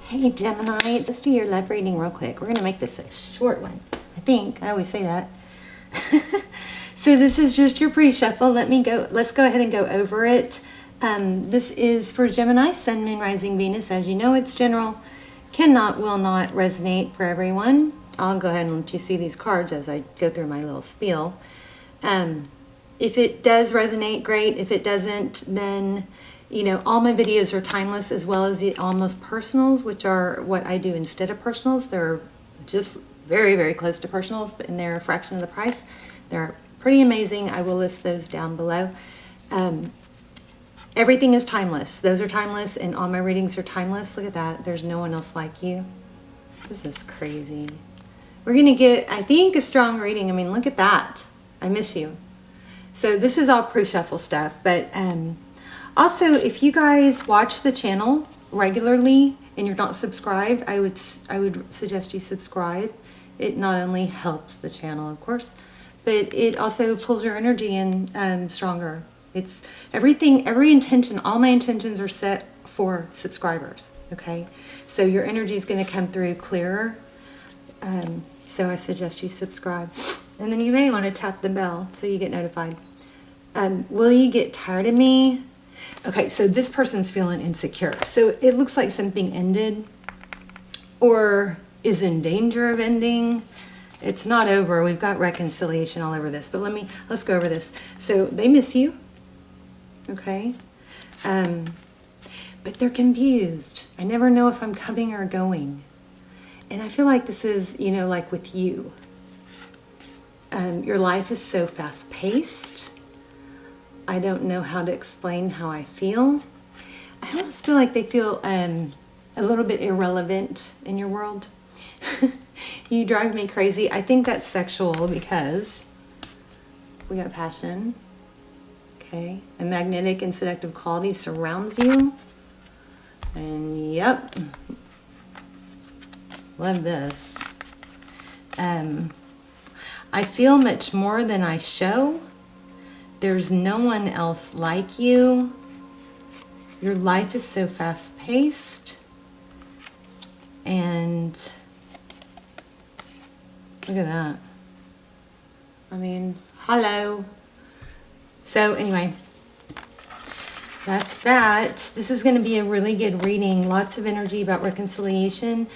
Hey Gemini, let's do your love reading real quick. We're going to make this a short one. I think. I always say that. So this is just your pre-shuffle. Let's go ahead and go over it. This is for Gemini, Sun, Moon, Rising, Venus. As you know, it's general. Will not resonate for everyone. I'll go ahead and let you see these cards as I go through my little spiel. If it does resonate, great. If it doesn't, then you know, all my videos are timeless, as well as the almost personals, which are what I do instead of personals. They're just very, very close to personals, but they're a fraction of the price. They're pretty amazing. I will list those down below. Everything is timeless. Those are timeless, and all my readings are timeless. Look at that. There's no one else like you. This is crazy. We're going to get, I think, a strong reading. I mean, look at that. I miss you. So this is all pre-shuffle stuff, but also, if you guys watch the channel regularly and you're not subscribed, I would suggest you subscribe. It not only helps the channel, of course, but it also pulls your energy in stronger. It's everything, every intention, all my intentions are set for subscribers, okay? So your energy is going to come through clearer. So I suggest you subscribe. And then you may want to tap the bell so you get notified. Will you get tired of me? Okay, so this person's feeling insecure. So it looks like something ended or is in danger of ending. It's not over. We've got reconciliation all over this, but let's go over this. So they miss you, okay? But they're confused. I never know if I'm coming or going. And I feel like this is, you know, like with you. Your life is so fast-paced. I don't know how to explain how I feel. I almost feel like they feel a little bit irrelevant in your world. You drive me crazy. I think that's sexual because we got passion. Okay. A magnetic and seductive quality surrounds you. And yep. Love this. I feel much more than I show. There's no one else like you. Your life is so fast-paced. And look at that. I mean, hello. So anyway, that's that. This is going to be a really good reading. Lots of energy about reconciliation.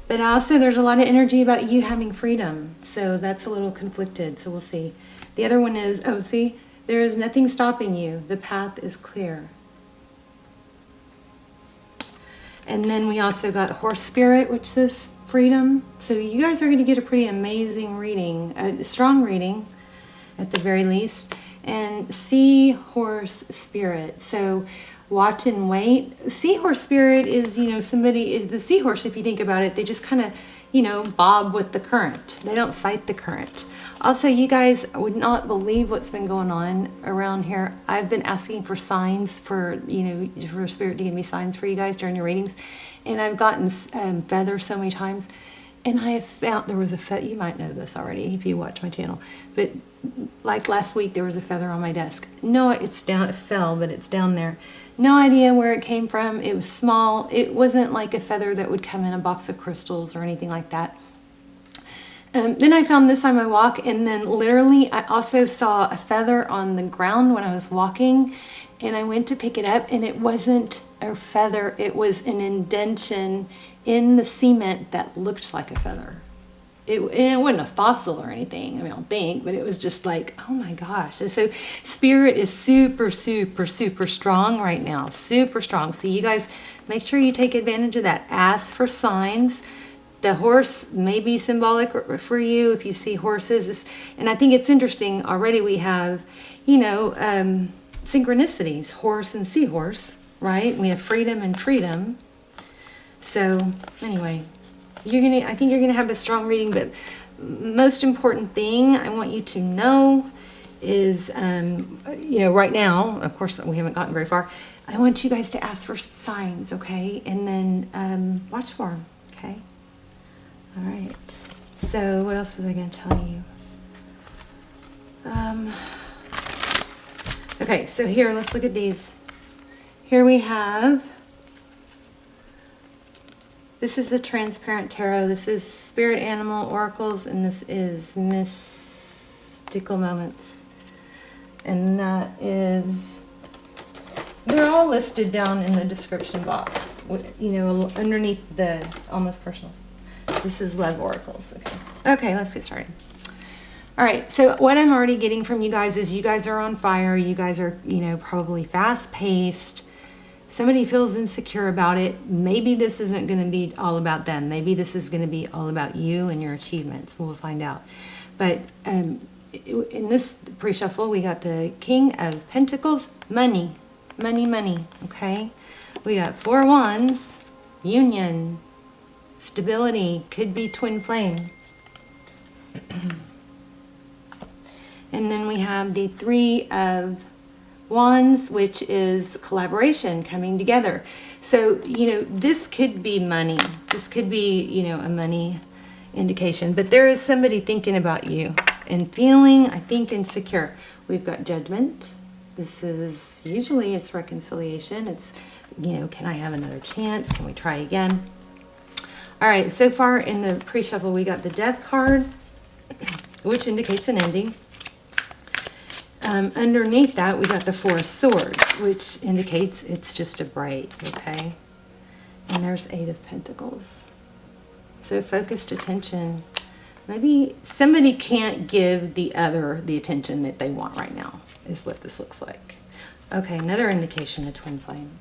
But also there's a lot of energy about you having freedom. So that's a little conflicted. So we'll see. The other one is, oh, see? There is nothing stopping you. The path is clear. And then we also got Horse Spirit, which says freedom. So you guys are going to get a pretty amazing reading, a strong reading at the very least. And Seahorse Spirit. So watch and wait. Seahorse Spirit is, you know, the seahorse, if you think about it, they just kind of, you know, bob with the current. They don't fight the current. Also, you guys would not believe what's been going on around here. I've been asking for signs for, you know, for Spirit to give me signs for you guys during your readings. And I've gotten feathers so many times. And I have found there was a feather. You might know this already if you watch my channel. But like last week, there was a feather on my desk. No, it's down. It fell, but it's down there. No idea where it came from. It was small. It wasn't like a feather that would come in a box of crystals or anything like that. Then I found this on my walk, and then literally I also saw a feather on the ground when I was walking, and I went to pick it up, and it wasn't a feather. It was an indentation in the cement that looked like a feather. It wasn't a fossil or anything, I mean, I don't think, but it was just like, oh my gosh. And so Spirit is super, super, super strong right now, super strong. So you guys make sure you take advantage of that. Ask for signs. The horse may be symbolic for you if you see horses. And I think it's interesting. Already we have, you know, synchronicities, horse and seahorse, right? We have freedom and freedom. So anyway, I think you're gonna have a strong reading. But most important thing I want you to know is, you know, right now, of course, we haven't gotten very far. I want you guys to ask for signs, okay? And then watch for them, okay? All right, so what else was I going to tell you? Okay, so here, let's look at these. Here we have This is the Transparent Tarot. This is Spirit Animal Oracles, and this is Mystical Moments. And that is, they're all listed down in the description box, you know, underneath the Almost Personal. This is Love Oracles. Okay, let's get started. All right, so what I'm already getting from you guys is you guys are on fire. You guys are, you know, probably fast-paced. Somebody feels insecure about it. Maybe this isn't going to be all about them. Maybe this is going to be all about you and your achievements. We'll find out. But in this pre-shuffle, we got the King of Pentacles, money, money, money, okay? We got 4 Wands, union, stability, could be twin flame. And then we have the 3 of Wands, which is collaboration, coming together. So, you know, this could be money. This could be, you know, a money indication. But there is somebody thinking about you and feeling, I think, insecure. We've got Judgment. This is, usually it's reconciliation. It's, you know, can I have another chance? Can we try again? All right, so far in the pre-shuffle, we got the Death card, which indicates an ending. Underneath that, we got the 4 Swords, which indicates it's just a break, okay? And there's 8 of Pentacles. So focused attention. Maybe somebody can't give the other the attention that they want right now, is what this looks like. Okay, another indication of twin flame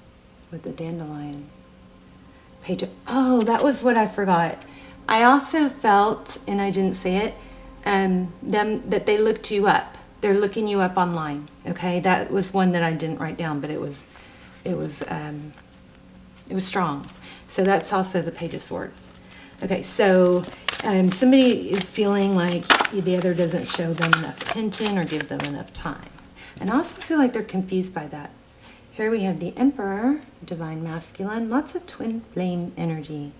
with the dandelion. Page of, oh, that was what I forgot. I also felt, and I didn't say it, that they looked you up. They're looking you up online. Okay, that was one that I didn't write down, but it was strong. So that's also the Page of Swords. Okay, so somebody is feeling like the other doesn't show them enough attention or give them enough time. And I also feel like they're confused by that. Here we have the Emperor, Divine Masculine, lots of twin flame energy.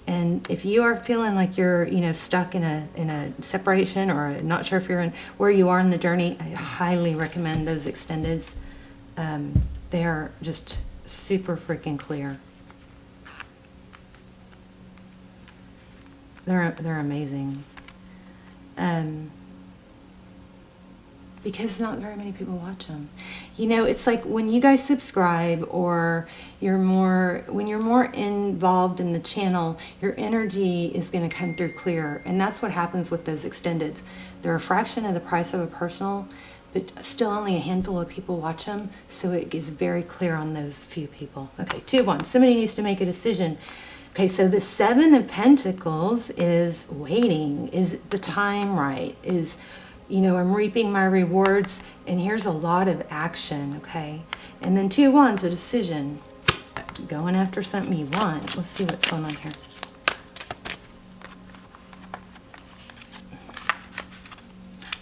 And if you are feeling like you're, you know, stuck in a separation, or not sure if you're in where you are in the journey, I highly recommend those extendeds. They are just super freaking clear. They're amazing. Because not very many people watch them. You know, it's like when you guys subscribe, or when you're more involved in the channel, your energy is going to come through clear. And that's what happens with those extendeds. They're a fraction of the price of a personal, but still only a handful of people watch them. So it gets very clear on those few people. Okay, 2 of Wands. Somebody needs to make a decision. Okay, so the 7 of Pentacles is waiting. Is the time right? Is, you know, I'm reaping my rewards, and here's a lot of action, okay? And then 2 of Wands, a decision. Going after something you want. Let's see what's going on here.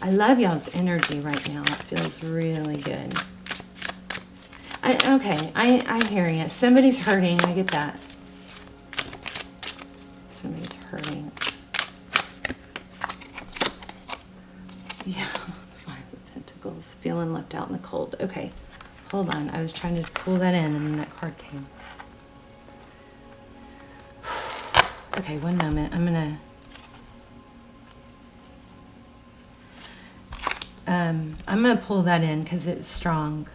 I love y'all's energy right now. It feels really good. I hear you. Somebody's hurting. I get that. Somebody's hurting. Yeah, 5 of Pentacles, feeling left out in the cold. Okay, hold on. I was trying to pull that in, and then that card came. Okay, one moment. I'm gonna pull that in because it's strong.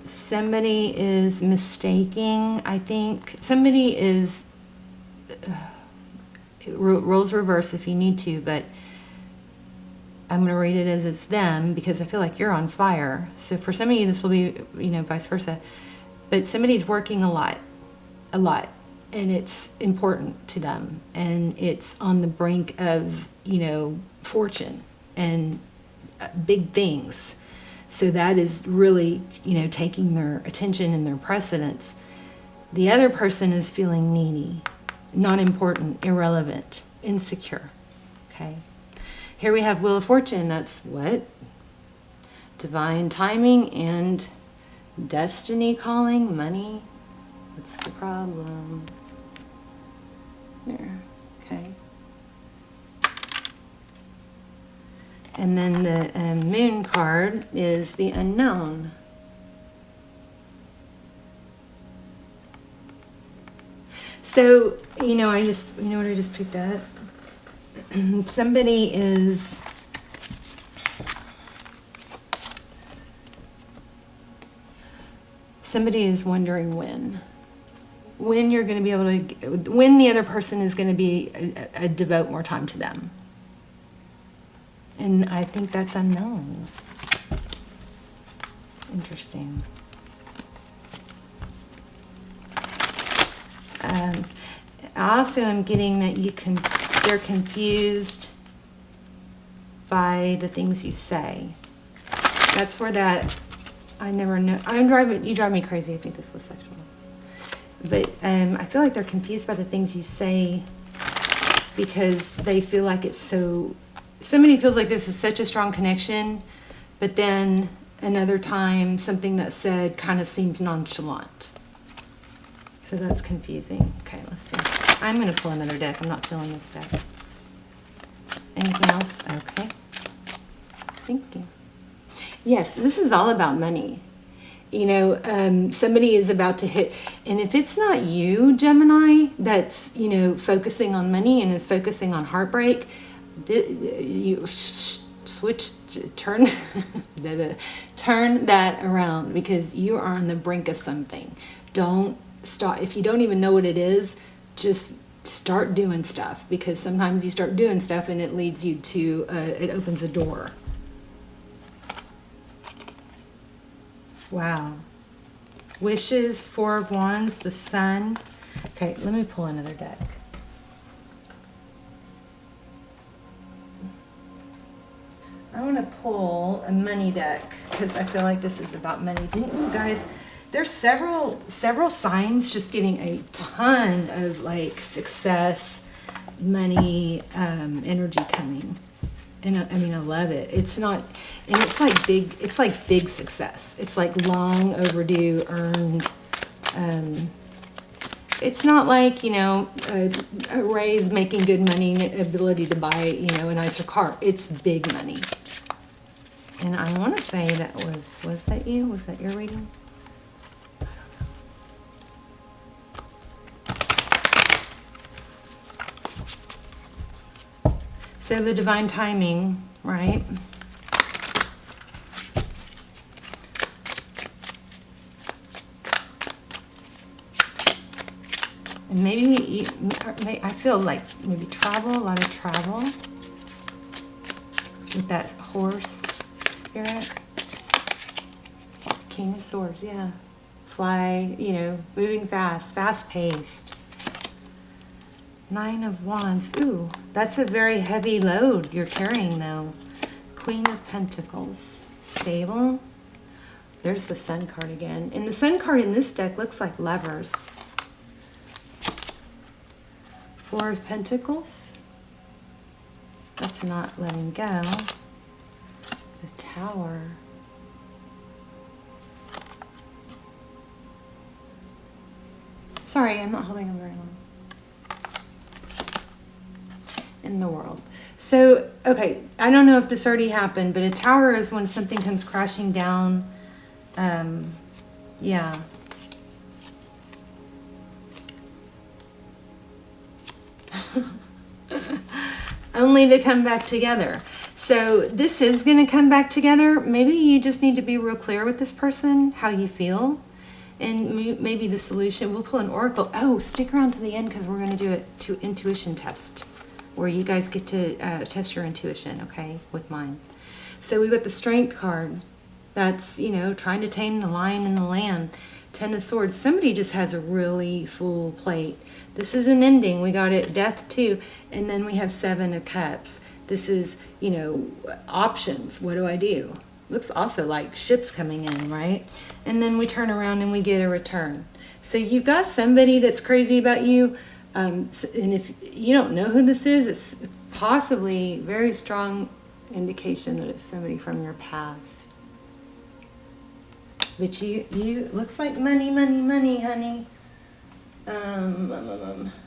Somebody is mistaking, I think. Somebody is, roles reverse if you need to, but I'm going to read it as it's them because I feel like you're on fire. So for some of you, this will be, you know, vice versa. But somebody's working a lot, and it's important to them. And it's on the brink of, you know, fortune and big things. So that is really, you know, taking their attention and their precedence. The other person is feeling needy, not important, irrelevant, insecure. Okay. Here we have Wheel of Fortune. That's what? Divine timing and destiny calling, money. What's the problem? There. Okay. And then the moon card is the unknown. So, you know what I just picked up? Somebody is wondering when you're going to be able to, when the other person is going to be devote more time to them. And I think that's unknown. Interesting. I also am getting that they're confused by the things you say. That's where that, I never know, you drive me crazy. I think this was sexual. But I feel like they're confused by the things you say because they feel like it's somebody feels like this is such a strong connection, but then another time something that's said kind of seems nonchalant. So that's confusing. Okay, let's see. I'm going to pull another deck. I'm not feeling this deck. Anything else? Okay. Thank you. Yes, this is all about money. You know, somebody is about to hit, and if it's not you, Gemini, that's, you know, focusing on money and is focusing on heartbreak, you turn turn that around, because you are on the brink of something. Don't stop. If you don't even know what it is, just start doing stuff, because sometimes you start doing stuff and it leads you to, it opens a door. Wow. Wishes, Four of Wands, the Sun. Okay, let me pull another deck. I want to pull a money deck because I feel like this is about money. Didn't you guys? There's several signs just getting a ton of like success, money, energy coming. And I mean, I love it. It's not, and it's like big success. It's like long overdue earned. It's not like, you know, a raise, making good money, ability to buy, you know, a nicer car. It's big money. And I want to say that was that you? Was that your reading? So the divine timing, right? And maybe I feel like maybe travel, a lot of travel with that horse spirit. King of Swords, yeah. Fly, you know, moving fast, fast-paced. Nine of Wands. Ooh, that's a very heavy load you're carrying, though. Queen of Pentacles. Stable. There's the Sun card again. And the Sun card in this deck looks like Lovers. Four of Pentacles. That's not letting go. The Tower. Sorry, I'm not holding them very long. In the World. So, okay, I don't know if this already happened, but a tower is when something comes crashing down. Yeah. Only to come back together. So this is going to come back together. Maybe you just need to be real clear with this person, how you feel. And maybe the solution, we'll pull an oracle. Oh, stick around to the end because we're going to do a intuition test where you guys get to test your intuition, okay, with mine. So we got the Strength card. That's, you know, trying to tame the lion and the lamb. Ten of Swords. Somebody just has a really full plate. This is an ending. We got it, Death too. And then we have Seven of Cups. This is, you know, options. What do I do? Looks also like ships coming in, right? And then we turn around and we get a return. So you've got somebody that's crazy about you. And if you don't know who this is, it's possibly very strong indication that it's somebody from your past. But you looks like money, money, money, honey. Okay.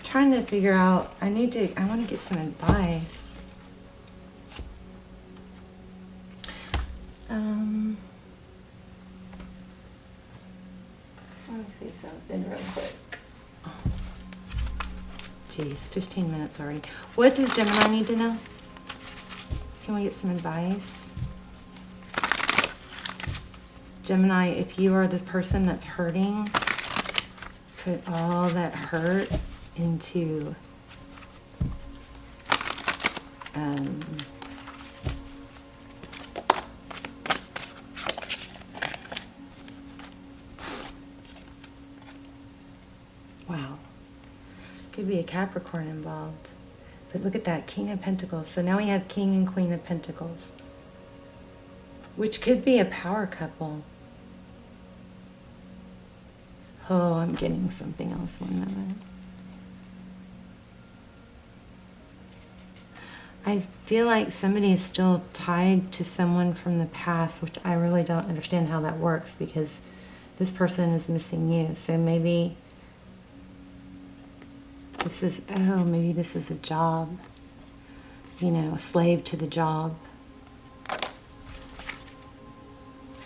trying to figure out, I want to get some advice. Let me see something real quick. Geez, 15 minutes already. What does Gemini need to know? Can we get some advice? Gemini, if you are the person that's hurting, put all that hurt into wow. Could be a Capricorn involved. But look at that, King of Pentacles. So now we have King and Queen of Pentacles, which could be a power couple. Oh, I'm getting something else. 1 minute. I feel like somebody is still tied to someone from the past, which I really don't understand how that works, because this person is missing you. So maybe this is, oh, maybe this is a job. You know, a slave to the job.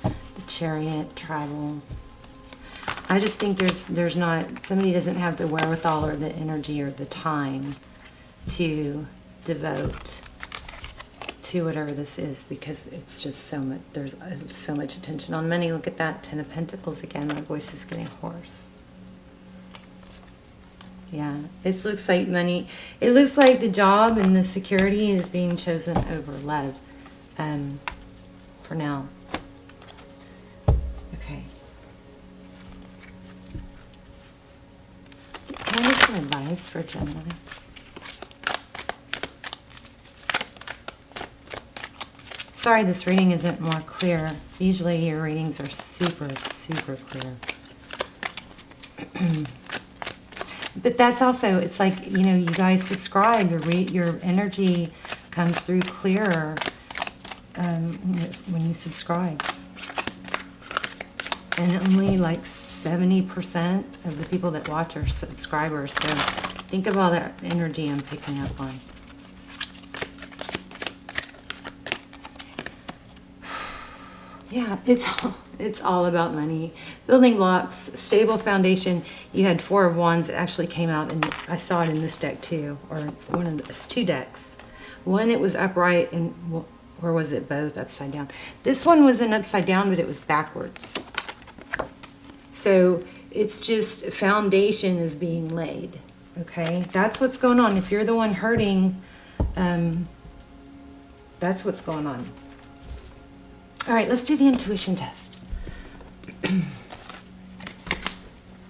The Chariot, travel. I just think there's not, somebody doesn't have the wherewithal or the energy or the time to devote to whatever this is, because it's just so much, there's so much attention on money. Look at that, 10 of Pentacles again. My voice is getting hoarse. Yeah, it looks like money. It looks like the job and the security is being chosen over love for now. Okay. Can I get some advice for Gemini? Sorry, this reading isn't more clear. Usually your readings are super, super clear. But that's also, it's like, you know, you guys subscribe, your energy comes through clearer when you subscribe. And only like 70% of the people that watch are subscribers. So think of all that energy I'm picking up on. Yeah, it's all about money. Building blocks, stable foundation. You had 4 of Wands. It actually came out, and I saw it in this deck too, or one of it's 2 decks. One, it was upright, and or was it both upside down? This one wasn't upside down, but it was backwards. So it's just foundation is being laid. Okay, that's what's going on. If you're the one hurting, that's what's going on. All right, let's do the intuition test. I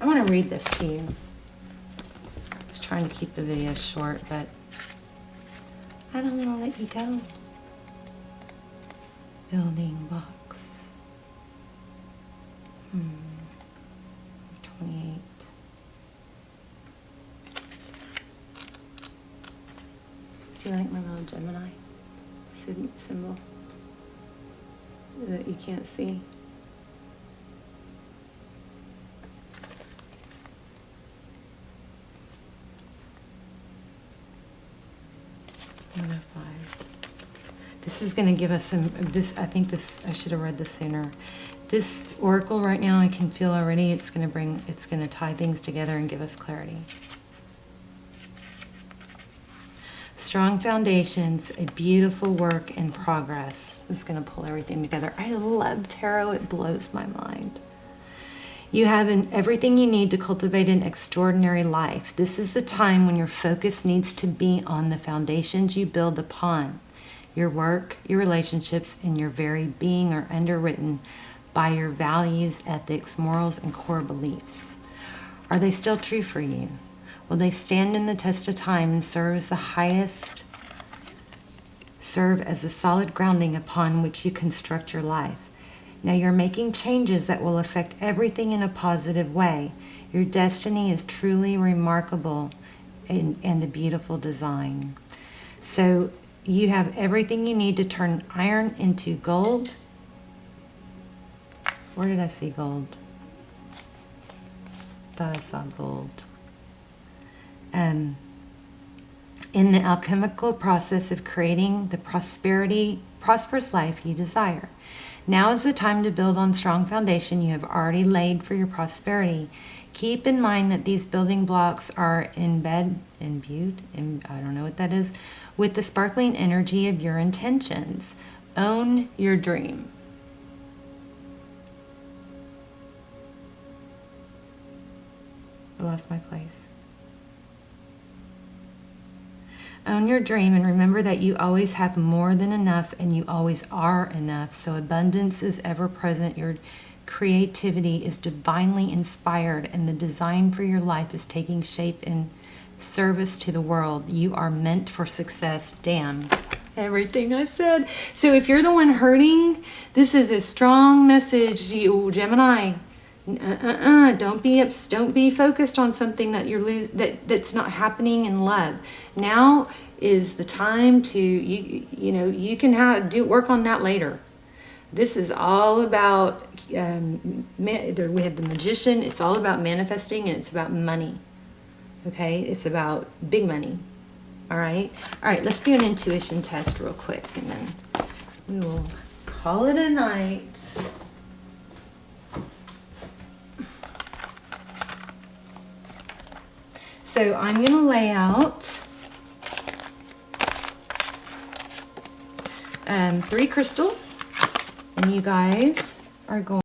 want to read this to you. I was trying to keep the video short, but I don't want to let you go. Building blocks. 28. Do you like my little Gemini symbol that you can't see? This is going to give us some, I think I should have read this sooner. This oracle right now, I can feel already, it's going to tie things together and give us clarity. Strong foundations, a beautiful work in progress. This is going to pull everything together. I love tarot. It blows my mind. You have everything you need to cultivate an extraordinary life. This is the time when your focus needs to be on the foundations you build upon. Your work, your relationships, and your very being are underwritten by your values, ethics, morals, and core beliefs. Are they still true for you? Will they stand in the test of time and serve as the solid grounding upon which you construct your life? Now you're making changes that will affect everything in a positive way. Your destiny is truly remarkable and a beautiful design. So you have everything you need to turn iron into gold. Where did I see gold? Thought I saw gold. in the alchemical process of creating the prosperous life you desire. Now is the time to build on strong foundation you have already laid for your prosperity. Keep in mind that these building blocks are imbued, I don't know what that is, with the sparkling energy of your intentions. Own your dream. I lost my place. Own your dream and remember that you always have more than enough and you always are enough. So abundance is ever present. Your creativity is divinely inspired and the design for your life is taking shape in service to the world. You are meant for success. Damn. Everything I said. So if you're the one hurting, this is a strong message. You, Gemini. Don't be focused on something that that's not happening in love. Now is the time to you can do work on that later. This is all about we have the Magician. It's all about manifesting and it's about money. Okay, it's about big money. All right, let's do an intuition test real quick and then we will call it a night. So I'm going to lay out 3 crystals, and you guys are going